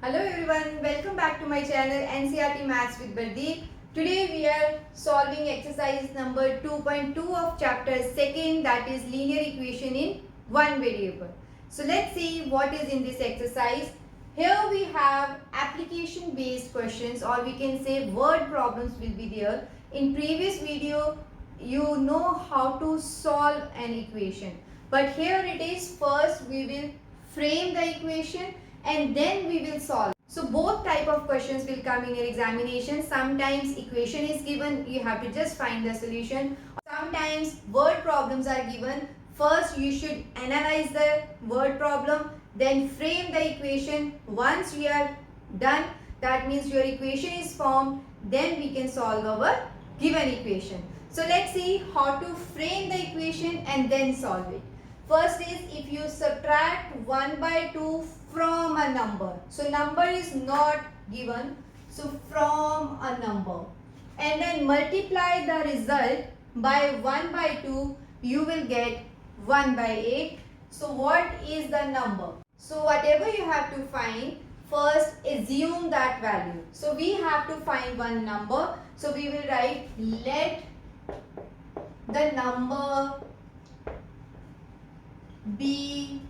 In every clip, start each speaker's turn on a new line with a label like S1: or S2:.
S1: Hello everyone, welcome back to my channel Ncert Maths with Bardeep. Today we are solving exercise number 2.2 of chapter 2, that is linear equation in one variable. So let's see what is in this exercise. Here we have application based questions, or we can say word problems will be there. In previous video you know how to solve an equation, but here it is, first we will frame the equation and then we will solve. So both type of questions will come in your examination. Sometimes equation is given, you have to just find the solution. Sometimes word problems are given. First you should analyze the word problem, then frame the equation. Once we are done, that means your equation is formed, then we can solve our given equation. So let's see how to frame the equation and then solve it. First is, if you subtract 1 by 2 from a number. So number is not given. So from a number. And then multiply the result by 1 by 2. You will get 1 by 8. So what is the number? So whatever you have to find, first assume that value. So we have to find one number. So we will write, let the number be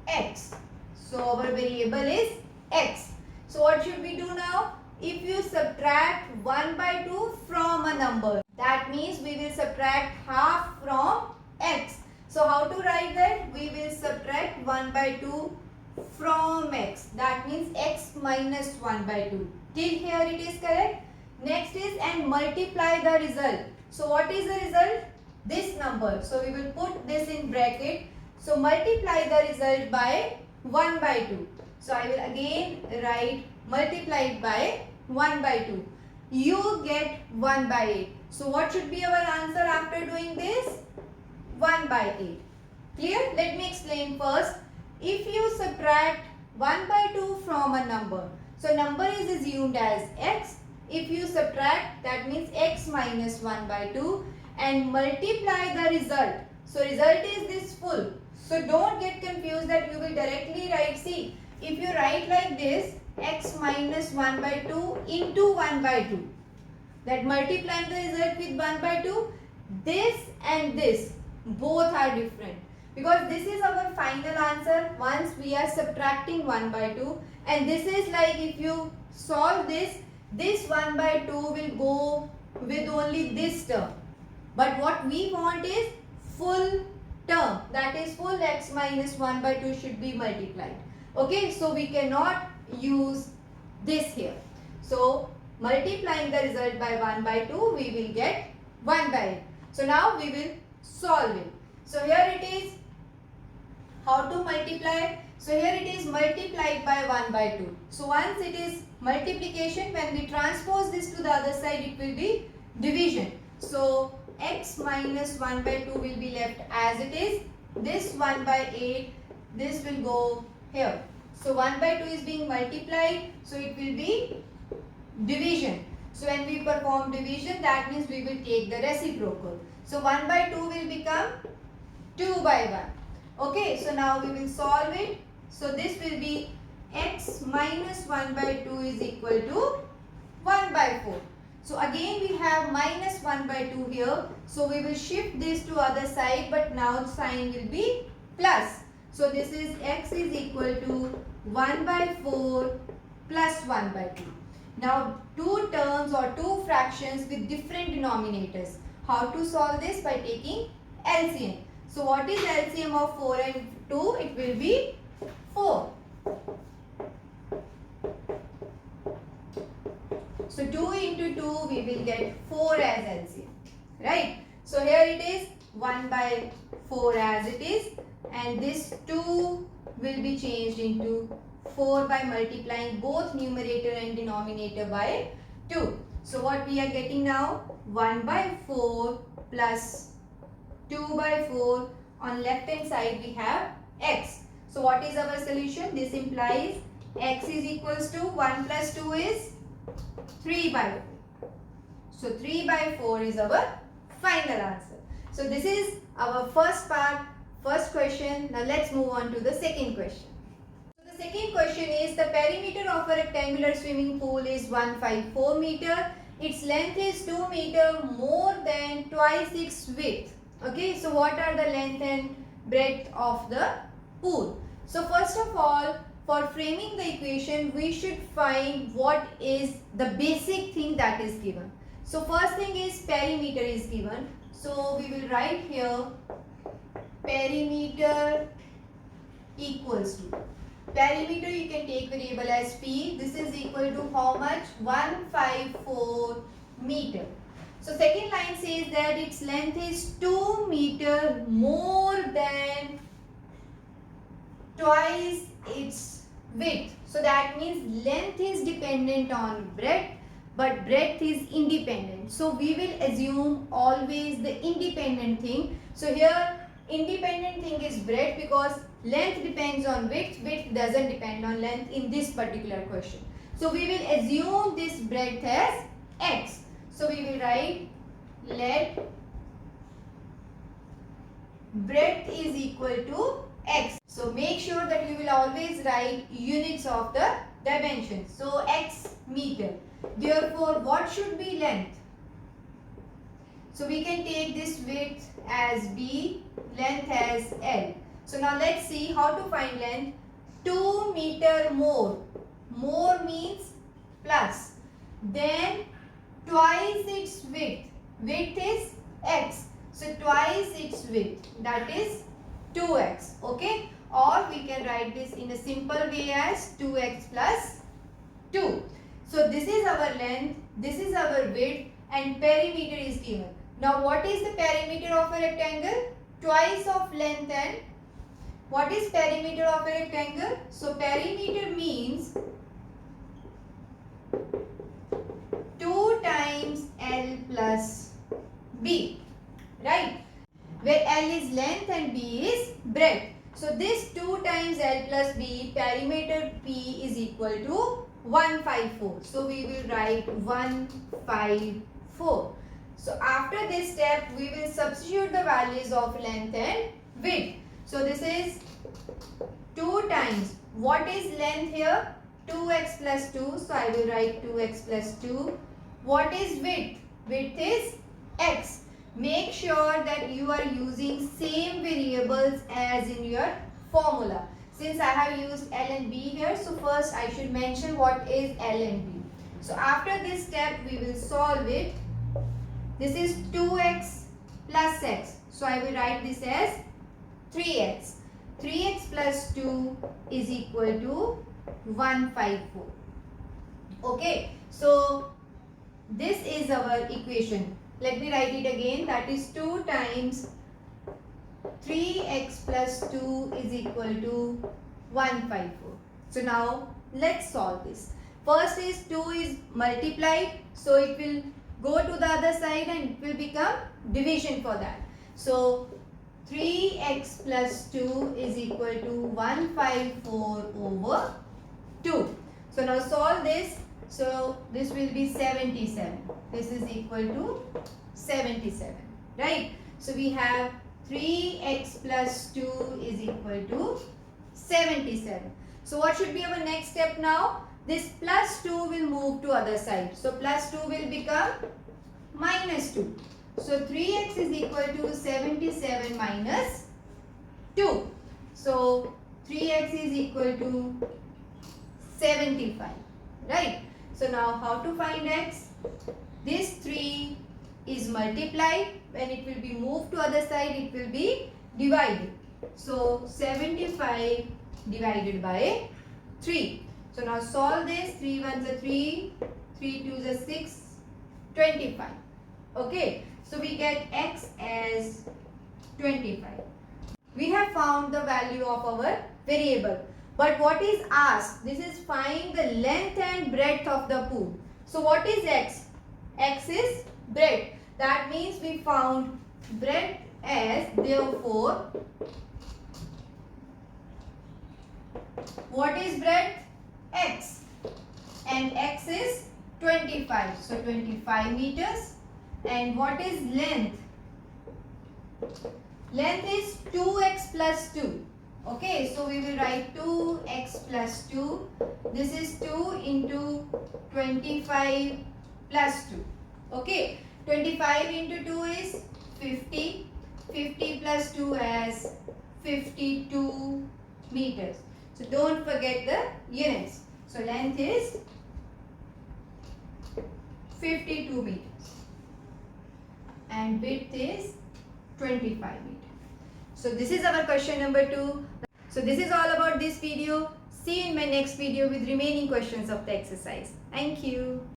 S1: x. So our variable is x. So what should we do now? If you subtract 1 by 2 from a number, that means we will subtract half from x. So how to write that? We will subtract 1 by 2 from x. That means x minus 1 by 2. Till here it is correct. Next is, and multiply the result. So what is the result? This number. So we will put this in bracket. So multiply the result by 1 by 2. So I will again write multiplied by 1 by 2. You get 1 by 8. So what should be our answer after doing this? 1 by 8. Clear? Let me explain first. If you subtract 1 by 2 from a number, so number is assumed as x. If you subtract, that means x minus 1 by 2, and multiply the result. So result is this full. So don't get confused that you will directly write, see, if you write like this, x minus 1 by 2 into 1 by 2, that multiplying the result with 1 by 2, this and this both are different, because this is our final answer once we are subtracting 1 by 2, and this is like, if you solve this, this 1 by 2 will go with only this term, but what we want is full term, that is full x minus 1 by 2 should be multiplied. Okay, so we cannot use this here. So multiplying the result by 1 by 2, we will get 1 by 8. So now we will solve it. So here it is, how to multiply. So here it is multiplied by 1 by 2. So once it is multiplication, when we transpose this to the other side, it will be division. So x minus 1 by 2 will be left as it is. This 1 by 8, this will go here. So 1 by 2 is being multiplied, so it will be division. So when we perform division, that means we will take the reciprocal. So 1 by 2 will become 2 by 1. Okay, so now we will solve it. So this will be x minus 1 by 2 is equal to 1 by 4. So again we have minus 1 by 2 here. So we will shift this to other side, but now sign will be plus. So this is x is equal to 1 by 4 plus 1 by 2. Now two terms or two fractions with different denominators. How to solve this? By taking LCM. So what is LCM of 4 and 2? It will be 4. So 2 into 2, we will get 4 as LCM, right? So here it is 1 by 4 as it is, and this 2 will be changed into 4 by multiplying both numerator and denominator by 2. So what we are getting now? 1 by 4 plus 2 by 4. On left hand side we have x. So what is our solution? This implies x is equals to 1 plus 2 is 3 by 4. So 3 by 4 is our final answer. So this is our first part, first question. Now let's move on to the second question. So the Second question is the perimeter of a rectangular swimming pool is 154 meter. Its length is 2 meter more than twice its width. Okay, so what are the length and breadth of the pool? So first of all, for framing the equation, we should find what is the basic thing that is given. So first thing is perimeter is given. So we will write here perimeter equals to. Perimeter you can take variable as P. This is equal to how much? 154 meter. So second line says that its length is 2 meter more than twice its width. So that means length is dependent on breadth, but breadth is independent. So we will assume always the independent thing. So here independent thing is breadth because length depends on width. Width doesn't depend on length in this particular question. So we will assume this breadth as x. So we will write let breadth is equal to x. So make sure that you will always write units of the dimension. So x meter. Therefore, what should be length? So we can take this width as b, length as l. So now let's see how to find length. 2 meter more. More means plus. Then twice its width. Width is x. So twice its width. That is 2x. Okay. Or we can write this in a simple way as 2x plus 2. So this is our length. This is our width. And perimeter is given. Now what is the perimeter of a rectangle? Twice of length and what is perimeter of a rectangle? So perimeter means 2 times L plus B, right? Where L is length and B is breadth. So this 2 times L plus B, perimeter P is equal to 154. So we will write 154. So after this step, we will substitute the values of length and width. So this is 2 times. What is length here? 2x plus 2. So I will write 2x plus 2. What is width? Width is x. Make sure that you are using same variables as in your formula. Since I have used L and B here, so first I should mention what is L and B. So after this step, we will solve it. This is 2x plus x. So I will write this as 3x. 3x plus 2 is equal to 154. Okay. So this is our equation. Let me write it again. That is 2 times 3x plus 2 is equal to 154. So now let's solve this. First is 2 is multiplied. So it will go to the other side and it will become division for that. So 3x plus 2 is equal to 154 over 2. So now solve this. So this will be 77. This is equal to 77. Right? So we have 3x plus 2 is equal to 77. So what should be our next step now? This plus 2 will move to other side. So plus 2 will become minus 2. So 3x is equal to 77 minus 2. So 3x is equal to 75. Right? So now how to find x? This 3 is multiplied. When it will be moved to other side, it will be divided. So 75 divided by 3. So now solve this. 3 ones are 3, 3 twos are 6, 25. Okay. So we get x as 25. We have found the value of our variable. But what is asked? This is find the length and breadth of the pool. So what is x? X is breadth. That means we found breadth as, therefore, what is breadth? X. And x is 25. So 25 meters. And what is length? Length is 2x plus 2. Okay, so we will write 2x plus 2. This is 2 into 25 plus 2. Okay, 25 into 2 is 50. 50 plus 2 as 52 meters. So don't forget the units. So length is 52 meters and width is 25 meters. So this is our question number 2. So this is all about this video. See you in my next video with remaining questions of the exercise. Thank you.